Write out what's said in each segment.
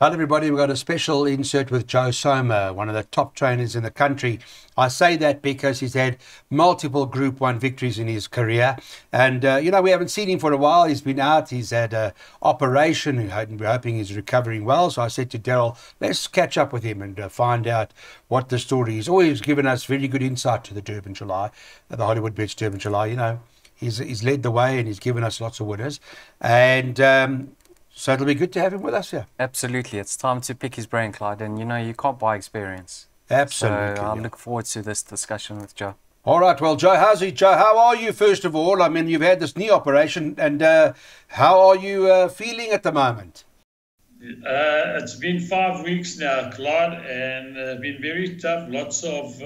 Hello everybody, we've got a special insert with Joe Soma, one of the top trainers in the country. I say that because he's had multiple Group 1 victories in his career. And, you know, we haven't seen him for a while. He's been out. He's had an operation. We're hoping he's recovering well. So I said to Daryl, let's catch up with him and find out what the story is. He's always given us very good insight to the Durban July, the Hollywoodbets Durban July. You know, he's led the way and he's given us lots of winners. And so it'll be good to have him with us here. Absolutely. It's time to pick his brain, Clyde. And, you know, you can't buy experience. Absolutely. So I look forward to this discussion with Joe. All right. Well, Joe, Joe, how are you, first of all? I mean, you've had this knee operation. And how are you feeling at the moment? It's been 5 weeks now, Clyde, and been very tough. Lots of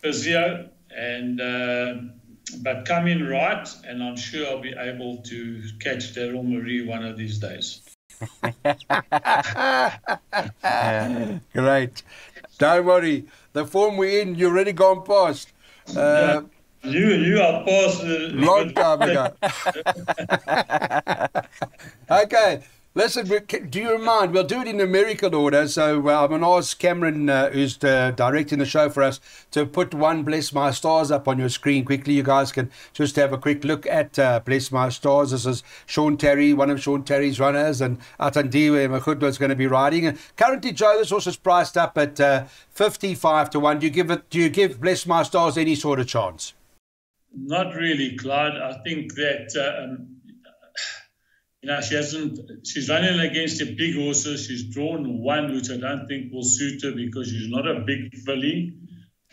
physio and... but coming right, and I'm sure I'll be able to catch Daryl Marie one of these days. Great. Don't worry. The form we're in, you've already gone past. You are past long time ago. Okay. Listen, do you mind? We'll do it in numerical order. So I'm going to ask Cameron, who's directing the show for us, to put one Bless My Stars up on your screen quickly. You guys can just have a quick look at Bless My Stars. This is Sean Terry, one of Sean Terry's runners, and Atandiwe Makhutlo is going to be riding. And currently, Joe, this horse is priced up at 55 to 1. Do you give Bless My Stars any sort of chance? Not really, Clyde. I think that... you know, she's running against the big horses. She's drawn one, which I don't think will suit her because she's not a big filly.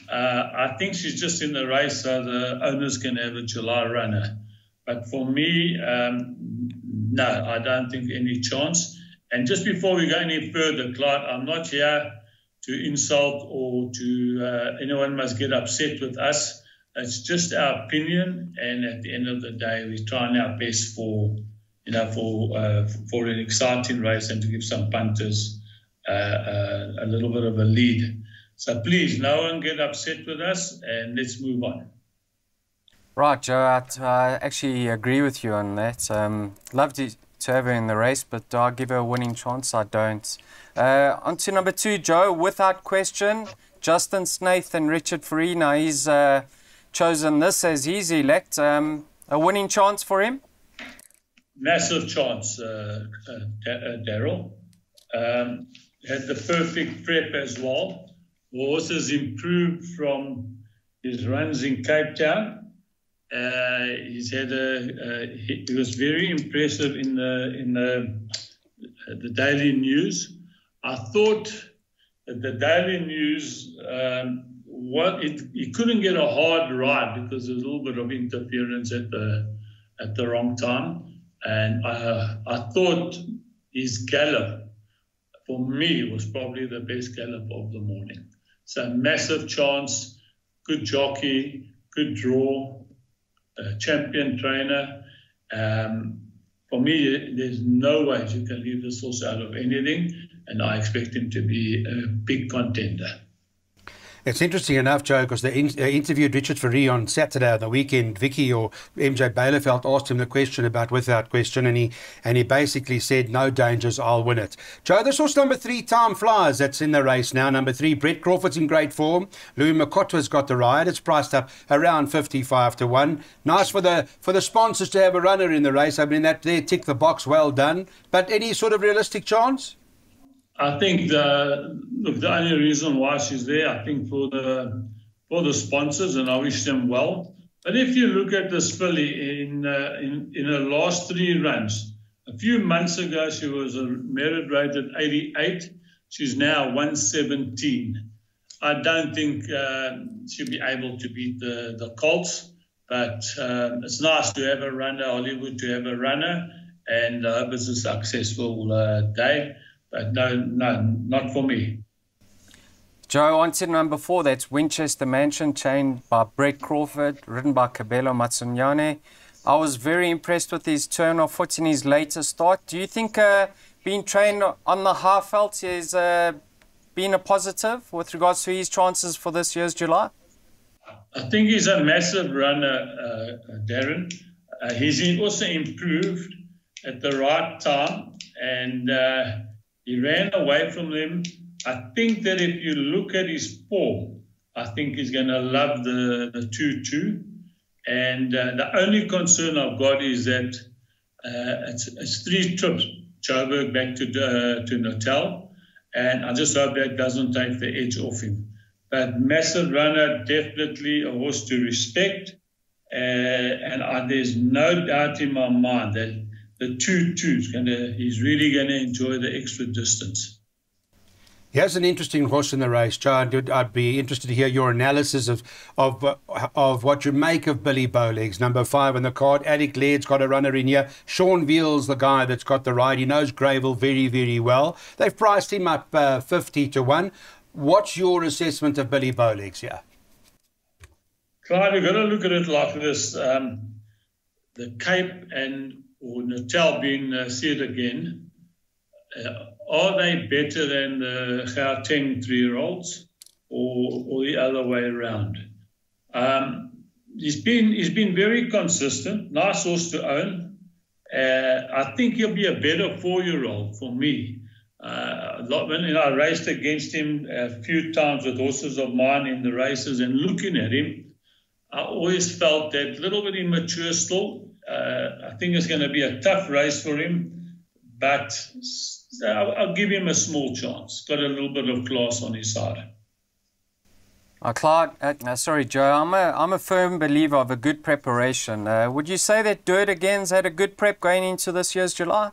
I think she's just in the race so the owners can have a July runner. But for me, no, I don't think any chance. And just before we go any further, Clyde, I'm not here to insult or to anyone must get upset with us. It's just our opinion. And at the end of the day, we're trying our best for an exciting race and to give some punters a little bit of a lead. So please, no one get upset with us and let's move on. Right, Joe, I actually agree with you on that. Love to have her in the race, but do I give her a winning chance? I don't. On to number 2, Joe, without question, Justin Snape and Richard Farina. He's chosen this as his elect. A winning chance for him? Massive chance, Daryl. Had the perfect prep as well. The horse has improved from his runs in Cape Town. He's had he was very impressive in the Daily News. I thought that the Daily News he couldn't get a hard ride because there was a little bit of interference at the wrong time. And I thought his gallop, for me, was probably the best gallop of the morning. So massive chance, good jockey, good draw, champion trainer. For me, there's no way you can leave this horse out of anything, and I expect him to be a big contender. It's interesting enough, Joe, because they interviewed Richard Farina on Saturday on the weekend. Vicky or MJ Baileyfeld asked him the question about without question, and he basically said, no dangers, I'll win it. Joe, this horse number 3, Time Flies, that's in the race now. Number 3, Brett Crawford's in great form. Louis Makotwa's got the ride. It's priced up around 55 to 1. Nice for the sponsors to have a runner in the race. I mean, that there tick the box, well done. But any sort of realistic chance? I think the only reason why she's there, I think for the sponsors, and I wish them well. But if you look at this filly in her last 3 runs, a few months ago she was a merit rated 88. She's now 117. I don't think she'll be able to beat the Colts, but it's nice to have a runner, Hollywood to have a runner, and I hope it's a successful day. But no, not for me. Joe, on to number 4, that's Winchester Mansion, trained by Brett Crawford, ridden by Cabello Matsunyane. I was very impressed with his turn of foot in his later start. Do you think being trained on the half felt has been a positive with regards to his chances for this year's July? I think he's a massive runner, Darren. He's also improved at the right time, and He ran away from them. I think that if you look at his form, I think he's going to love the 2-2. And the only concern I've got is that it's 3 trips, Joburg back to Natal. And I just hope that doesn't take the edge off him. But massive runner, definitely a horse to respect. And there's no doubt in my mind that the 2-2 he's really going to enjoy the extra distance. He has an interesting horse in the race, Joe. I'd be interested to hear your analysis of what you make of Billy Bollocks, number 5 on the card. Alec Laird's got a runner in here. Sean Veal's the guy that's got the ride. He knows Gravel very, very well. They've priced him up 50-1. What's your assessment of Billy Bollocks here? Clive, you've got to look at it like this. The Cape or Natal being said again, are they better than the Gauteng 3-year-olds or the other way around? He's been very consistent, nice horse to own. I think he'll be a better 4-year-old for me. When I raced against him a few times with horses of mine in the races and looking at him, I always felt that little bit immature still. I think it's going to be a tough race for him, but I'll give him a small chance. Got a little bit of class on his side. Sorry, Joe. I'm a firm believer of a good preparation. Would you say that Do It Again's had a good prep going into this year's July?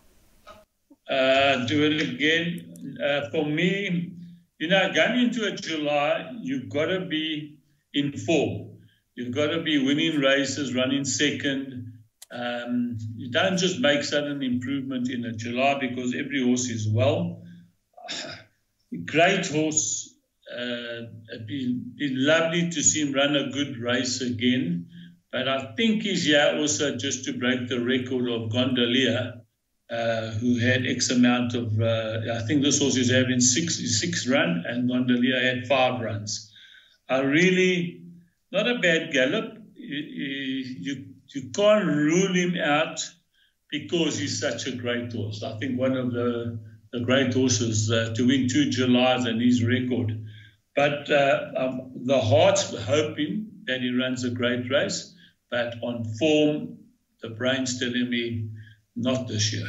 Do It Again. For me, going into a July, you've got to be in form. You've got to be winning races, running second. You don't just make sudden improvement in a July because every horse is well. Great horse. It'd be lovely to see him run a good race again. But I think he's here also just to break the record of Gondolier, who had X amount of, I think this horse is having six run and Gondolier had 5 runs. Not a bad gallop. You can't rule him out because he's such a great horse. I think one of the great horses to win 2 Julys and his record. But the heart's hoping that he runs a great race, but on form, the brain's telling me not this year.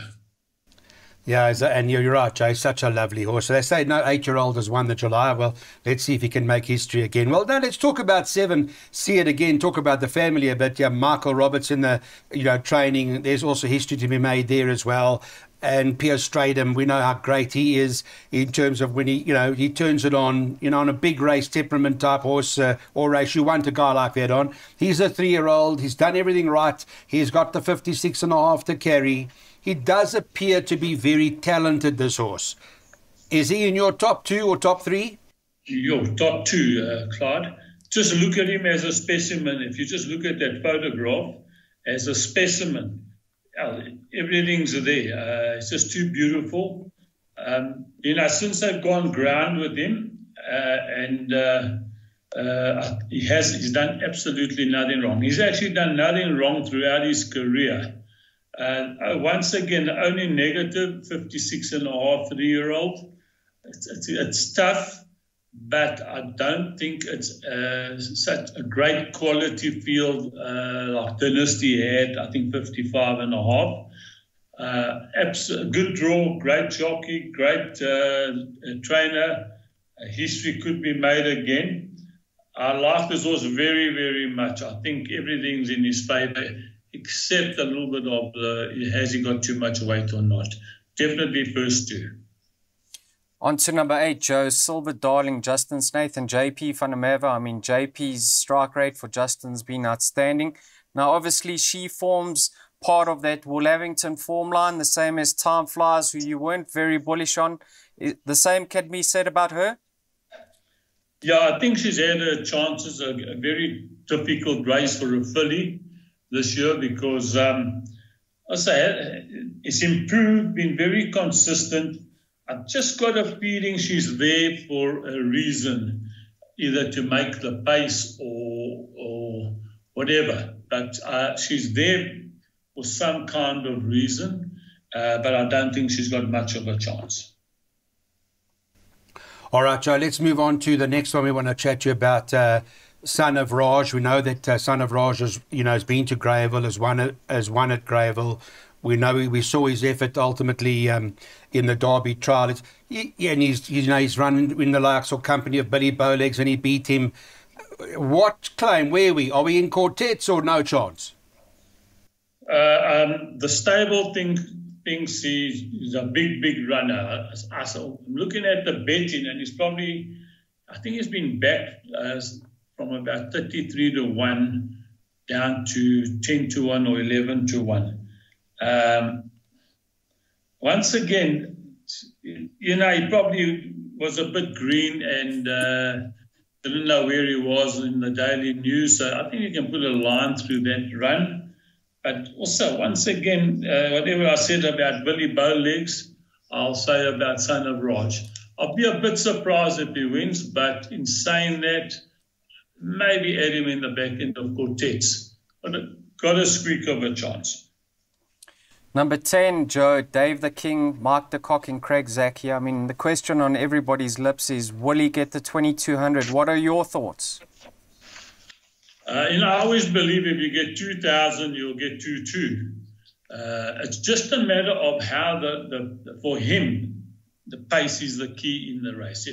Yeah, and you're right, Jay. Such a lovely horse. So they say no 8-year-old has won the July. Well, let's see if he can make history again. Well, now let's talk about 7. See it again. Talk about the family a bit. Yeah, Michael Roberts in the training. There's also history to be made there as well. And Pierre Stradum, we know how great he is in terms of when he turns it on. On a big race, temperament type horse or race, you want a guy like that on. He's a 3-year-old. He's done everything right. He's got the 56.5 to carry. He does appear to be very talented, this horse. Is he in your top 2 or top 3? Your top 2, Clyde. Just look at him as a specimen. If you just look at that photograph as a specimen, everything's there. It's just too beautiful. Since they've gone ground with him, he's done absolutely nothing wrong. He's actually done nothing wrong throughout his career. Once again, the only negative, 56.5 3-year-old. It's tough, but I don't think it's such a great quality field like Dynasty had. I think 55.5. Good draw, great jockey, great trainer. History could be made again. I like this horse very, very much. I think everything's in his favour, except a little bit of has he got too much weight or not. Definitely first 2. On to number 8, Joe. Silver Darling, Justin Snaith and JP van der Merwe. I mean, JP's strike rate for Justin's been outstanding. Now, obviously, she forms part of that Woolhavington form line, the same as Time Flies, who you weren't very bullish on. The same can be said about her? Yeah, I think she's had her chances. A very difficult race for a filly this year because, I say, it's improved, been very consistent. I've just got a feeling she's there for a reason, either to make the pace or whatever. But she's there for some kind of reason, but I don't think she's got much of a chance. All right, Joe, let's move on to the next one. We want to chat to you about Son of Raj. We know that Son of Raj has been to Greyville, has won at Greyville. We know we saw his effort ultimately in the Derby trial. And he's run in the likes or company of Billy Bowlegs, and he beat him. What claim? Where are we in quartets or no chance? The stable thinks he's a big runner. I'm looking at the betting, and I think he's been backed from about 33 to 1 down to 10 to 1 or 11 to 1. Once again, he probably was a bit green and didn't know where he was in the daily news. So I think you can put a line through that run. But also, once again, whatever I said about Billy Bowlegs, I'll say about Son of Raj. I'll be a bit surprised if he wins, but in saying that, maybe add him in the back end of quartets. But got a squeak of a chance. Number 10, Joe, Dave the King, Mark de Kock and Craig Zacchia. I mean, the question on everybody's lips is, will he get the 2200? What are your thoughts? I always believe if you get 2,000, you'll get 2-2. It's just a matter of how for him, the pace is the key in the race.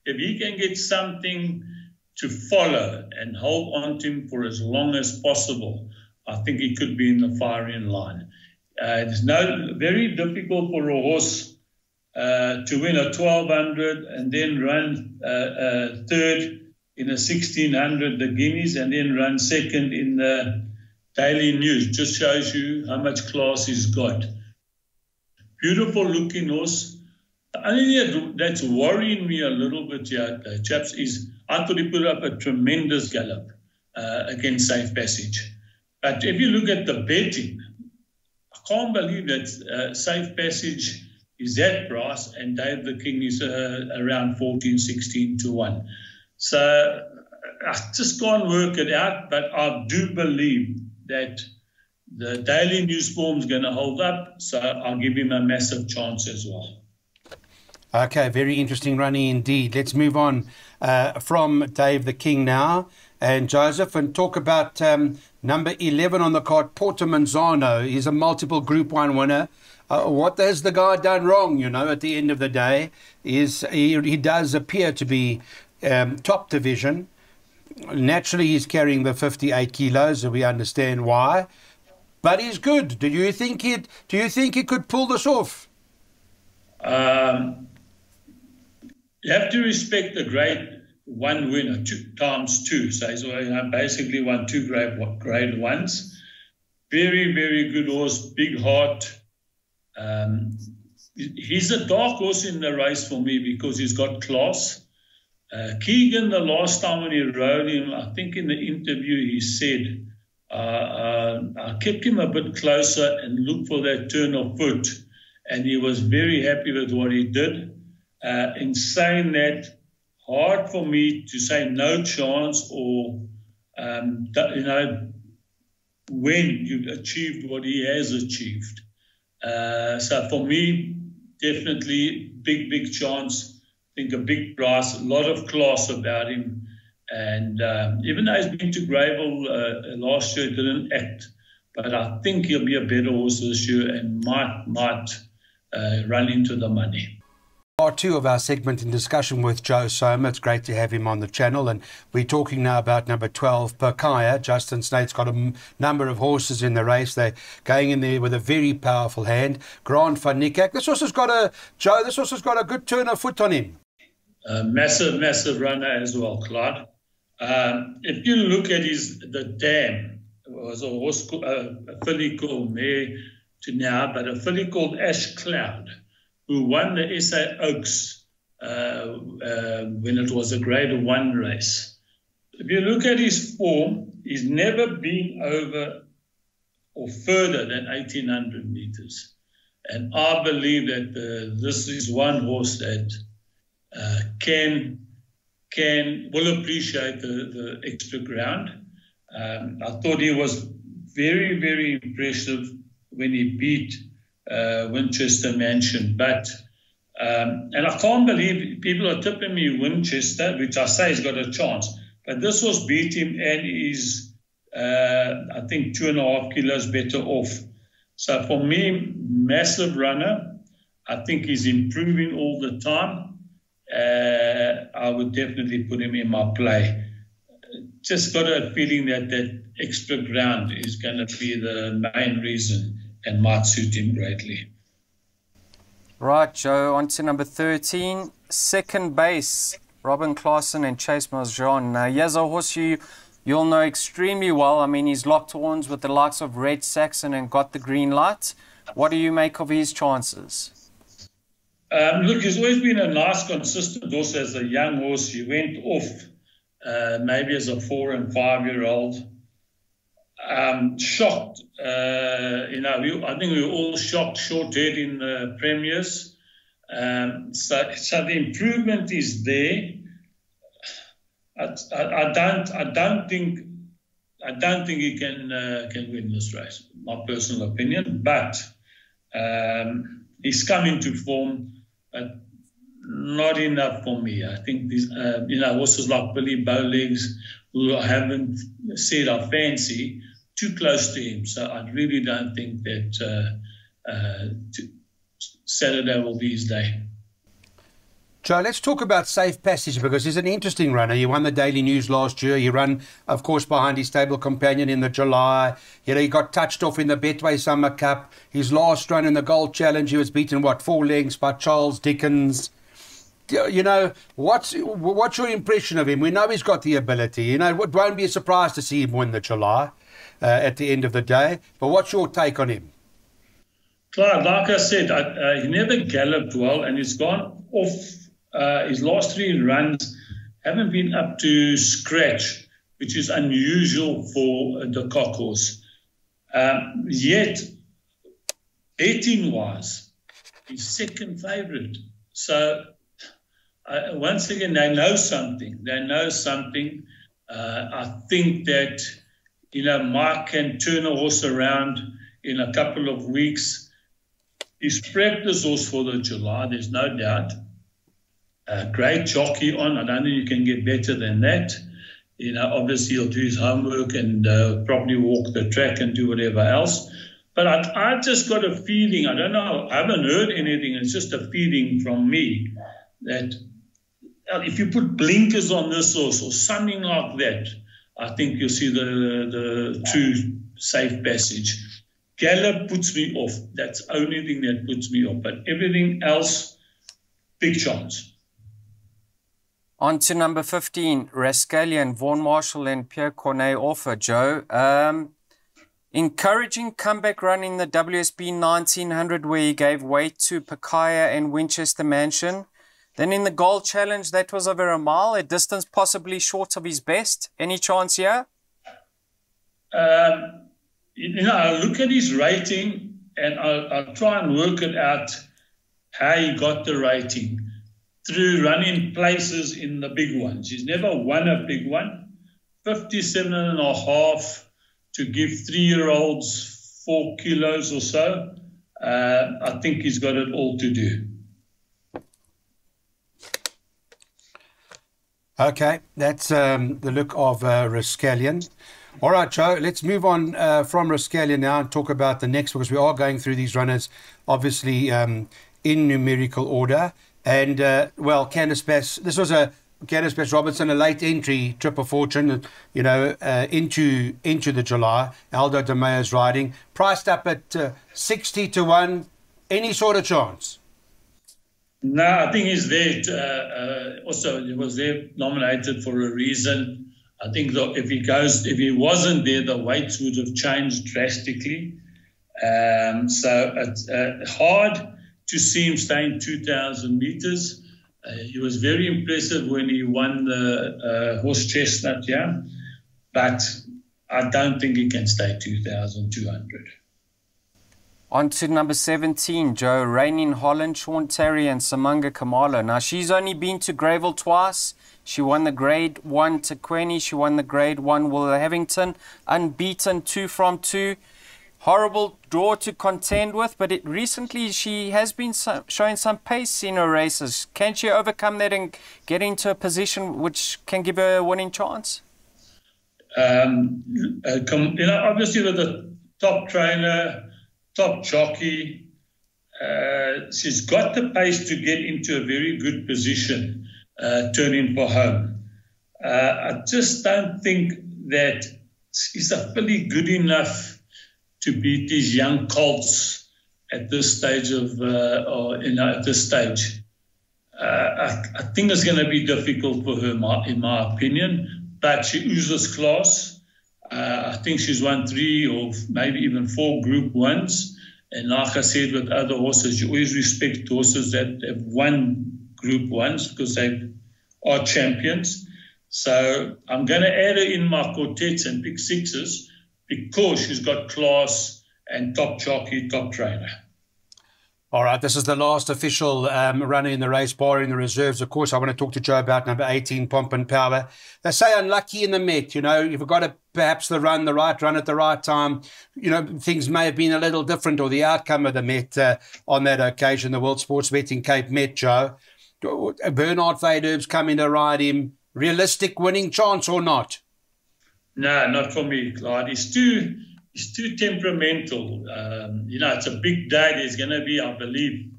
If he can get something to follow and hold on to him for as long as possible, I think he could be in the firing line. It's very difficult for a horse to win a 1,200 and then run third in a 1,600, the Guineas, and then run second in the Daily News. Just shows you how much class he's got. Beautiful looking horse. The only thing that's worrying me a little bit here, chaps, is I thought he put up a tremendous gallop against Safe Passage. But if you look at the betting, I can't believe that Safe Passage is that price and Dave the King is around 14, 16 to 1. So I just can't work it out, but I do believe that the Daily News form is going to hold up, so I'll give him a massive chance as well. Okay, very interesting running indeed. Let's move on from Dave the King now and Joseph and talk about number 11 on the card, Porto Manzano. He's a multiple Group 1 winner. What has the guy done wrong, at the end of the day? He does appear to be top division. Naturally, he's carrying the 58 kilos, and we understand why. But he's good. Do you think he could pull this off? You have to respect the Grade 1 winner, 2 times 2. So he's basically won 2 Grade 1s. Very, very good horse, big heart. He's a dark horse in the race for me because he's got class. Keegan, the last time when he rode him, I think in the interview he said, I kept him a bit closer and looked for that turn of foot. And he was very happy with what he did. In saying that, hard for me to say no chance or, when you've achieved what he has achieved. So for me, definitely big chance. I think a big price, a lot of class about him. And even though he's been to Greyville last year, didn't act. But I think he'll be a better horse this year and might run into the money. Part 2 of our segment in discussion with Joe Soma. It's great to have him on the channel, and we're talking now about number 12, Percaya. Justin Snape's got a number of horses in the race. They're going in there with a very powerful hand. Grant van Niekerk. This horse has got a good turn of foot on him. Massive runner as well, Clyde. If you look at the dam, it was a horse, a filly called Mare to now, but a filly called Ash Cloud, who won the SA Oaks when it was a Grade 1 race. If you look at his form, he's never been over or further than 1,800 meters. And I believe that this is one horse that will appreciate the extra ground. I thought he was very, very impressive when he beat Winchester Mansion, but And I can't believe people are tipping me Winchester, which I say has got a chance. But this was beat him and is, I think, 2.5 kilos better off. So for me, massive runner. I think he's improving all the time. I would definitely put him in my play. Just got a feeling that that extra ground is going to be the main reason and might suit him greatly. Right, Joe, on to number 13. Second base, Robin Klaasen and Chase Marjan. Now, here's a horse you'll know extremely well. I mean, he's locked horns with the likes of Red Saxon and got the green light. What do you make of his chances? Look, he's always been a nice, consistent horse as a young horse. He went off maybe as a 4 and 5 year old. Shocked. I think we were all shocked, short-haired in the premiers. So the improvement is there. I don't think he can win this race. My personal opinion, but he's come into form, but not enough for me. I think these horses like Billy Bowlegs, who I haven't said I fancy, too close to him. So I really don't think that Saturday will be his day. Joe, let's talk about Safe Passage, because he's an interesting runner. He won the Daily News last year. He ran, of course, behind his stable companion in the July. He got touched off in the Betway Summer Cup. His last run in the Gold Challenge, he was beaten, 4 lengths by Charles Dickens. What's your impression of him? We know he's got the ability. It won't be a surprise to see him win the July at the end of the day. But what's your take on him? Clive, like I said, he never galloped well, and he's gone off. His last 3 runs haven't been up to scratch, which is unusual for the cock horse. Yet, betting-wise, he's second favourite. So, once again, they know something. I think that, Mike can turn a horse around in a couple of weeks. He's prepped this horse for the July, there's no doubt. Great jockey on. I don't think you can get better than that. Obviously he'll do his homework and probably walk the track and do whatever else. But I just got a feeling, I don't know, I haven't heard anything, it's just a feeling from me that if you put blinkers on this horse or something like that, I think you'll see the true Safe Passage. Gallop puts me off. That's the only thing that puts me off. But everything else, big chance. On to number 15, Rascalia and Vaughan Marshall and Pierre Cornet offer, Joe. Encouraging comeback run in the WSB 1900 where he gave weight to Percaya and Winchester Mansion. Then in the Gold Challenge, that was over a mile, a distance possibly short of his best. Any chance here? I look at his rating and I'll try and work it out how he got the rating through running places in the big ones. He's never won a big one. 57.5 to give 3-year-olds 4 kilos or so. I think he's got it all to do. Okay, that's the look of Rascalia. All right, Joe, let's move on from Rascalia now and talk about the next, because we are going through these runners, obviously, in numerical order. And, Candace Pass, this was a Candace Pass Robertson, a late entry, Trip of Fortune, into the July. Aldo de Meyo's riding. Priced up at 60 to 1. Any sort of chance? No, I think he's there. Also, he was there nominated for a reason. I think that if he wasn't there, the weights would have changed drastically. So it's hard to see him staying 2,000 meters. He was very impressive when he won the horse chestnut, but I don't think he can stay 2,200. On to number 17, Joe. Rain in Holland, Sean Terry and Samanga Kamala. Now, she's only been to Greyville twice. She won the Grade 1 Taqueni. She won the Grade 1 Will Havington. Unbeaten, 2 from 2. horrible draw to contend with, but recently she has been showing some pace in her races. Can she overcome that and get into a position which can give her a winning chance? Obviously with the top trainer, top jockey, she's got the pace to get into a very good position, turning for home. I just don't think that she's a filly good enough to beat these young colts at this stage at this stage. I think it's going to be difficult for her, in my opinion, but she oozes class. I think she's won 3 or maybe even 4 Group 1s. And like I said, with other horses, you always respect horses that have won Group 1s because they are champions. So I'm going to add her in my quartets and pick 6s because she's got class and top jockey, top trainer. All right, this is the last official runner in the race, barring the reserves. Of course, I want to talk to Joe about number 18, Pomp and Power. They say unlucky in the Met, you've got perhaps the right run at the right time. Things may have been a little different, or the outcome of the Met on that occasion, the World Sports Betting Cape Met, Joe. Bernard Vaderb's coming to ride him. Realistic winning chance or not? No, not for me, Clyde. He's too temperamental. It's a big day. There's going to be, I believe,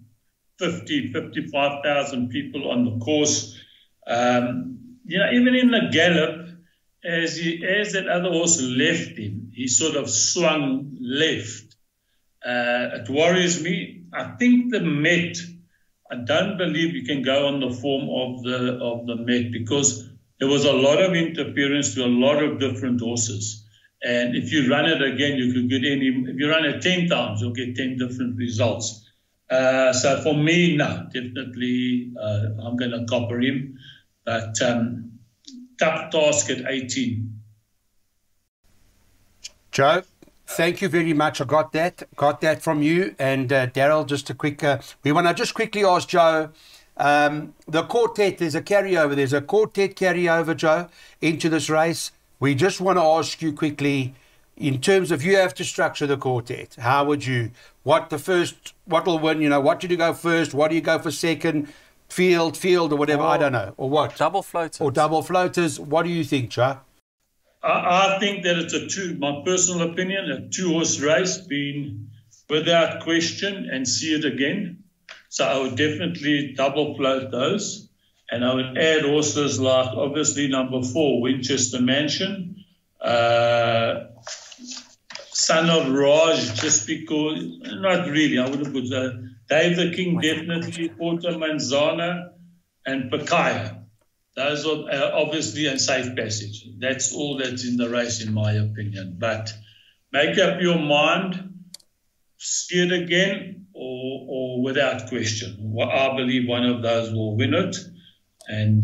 55,000 people on the course. Even in the gallop, as that other horse left him, he sort of swung left. It worries me. I think the Met, I don't believe you can go on the form of the Met because there was a lot of interference to a lot of different horses. And if you run it again, you could get if you run it 10 times, you'll get 10 different results. So for me, no, definitely I'm going to copper him. But tough task at 18. Joe, thank you very much. I got that from you. And Daryl, just a quick, we want to just quickly ask Joe, the quartet, there's a quartet carryover, Joe, into this race. We just want to ask you quickly, in terms of you have to structure the quartet, how would you, what will win, what do you go first, what do you go for second, field or whatever, I don't know, or what? Double floaters. Or double floaters. What do you think, Joe? I think that it's my personal opinion, a 2-horse race being without question and see it again. So I would definitely double float those. And I would add horses like, obviously, number 4, Winchester Mansion, Son of Raj, just because, not really, I would have put Dave the King, definitely, Porter Manzano, and Percaya. Those are obviously and Safe Passage. That's all that's in the race, in my opinion. But make up your mind, see it again, or without question. I believe one of those will win it. And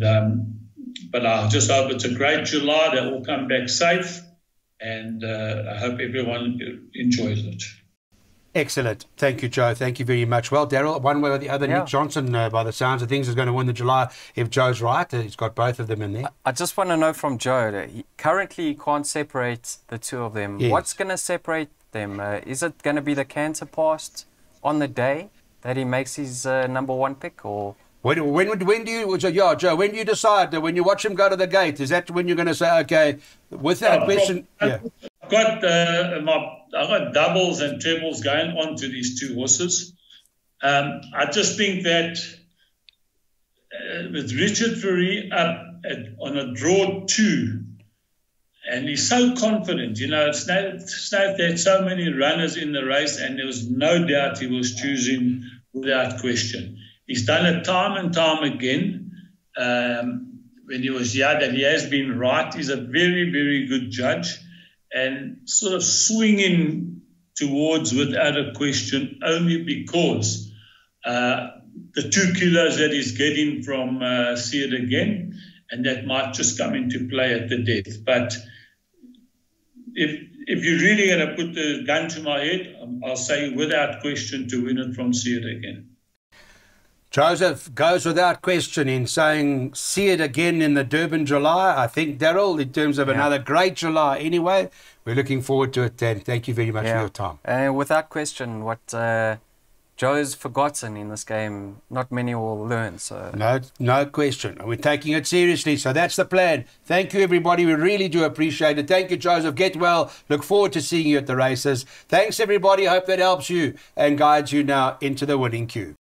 but I just hope it's a great July. They all come back safe, and I hope everyone enjoys it. Excellent. Thank you, Joe. Thank you very much. Well, Daryl, one way or the other, Nick Johnson, by the sounds of things, is going to win the July if Joe's right. He's got both of them in there. I just want to know from Joe, that currently he can't separate the two of them. Yes. What's going to separate them? Is it going to be the Candace Pass on the day that he makes his number 1 pick, or... When do you, Joe, when do you decide that when you watch him go to the gate, is that when you're going to say, okay, with that question? I've got doubles and trebles going on to these 2 horses. I just think that with Richard Fourie up on a draw 2, and he's so confident, Snape had so many runners in the race, and there was no doubt he was choosing without question. He's done it time and time again when he was young, that he has been right. He's a very, very good judge, and sort of swinging towards without a question only because the 2 kilos that he's getting from See It Again, and that might just come into play at the death. But if you're really going to put the gun to my head, I'll say without question to win it from See It Again. Joseph goes without question in saying, see it again in the Durban July. I think, Daryl, in terms of another great July anyway, we're looking forward to it, Dan. Thank you very much for your time. And without question, what Joe's forgotten in this game, not many will learn. So No question. We're taking it seriously, so that's the plan. Thank you, everybody. We really do appreciate it. Thank you, Joseph. Get well. Look forward to seeing you at the races. Thanks, everybody. Hope that helps you and guides you now into the winning queue.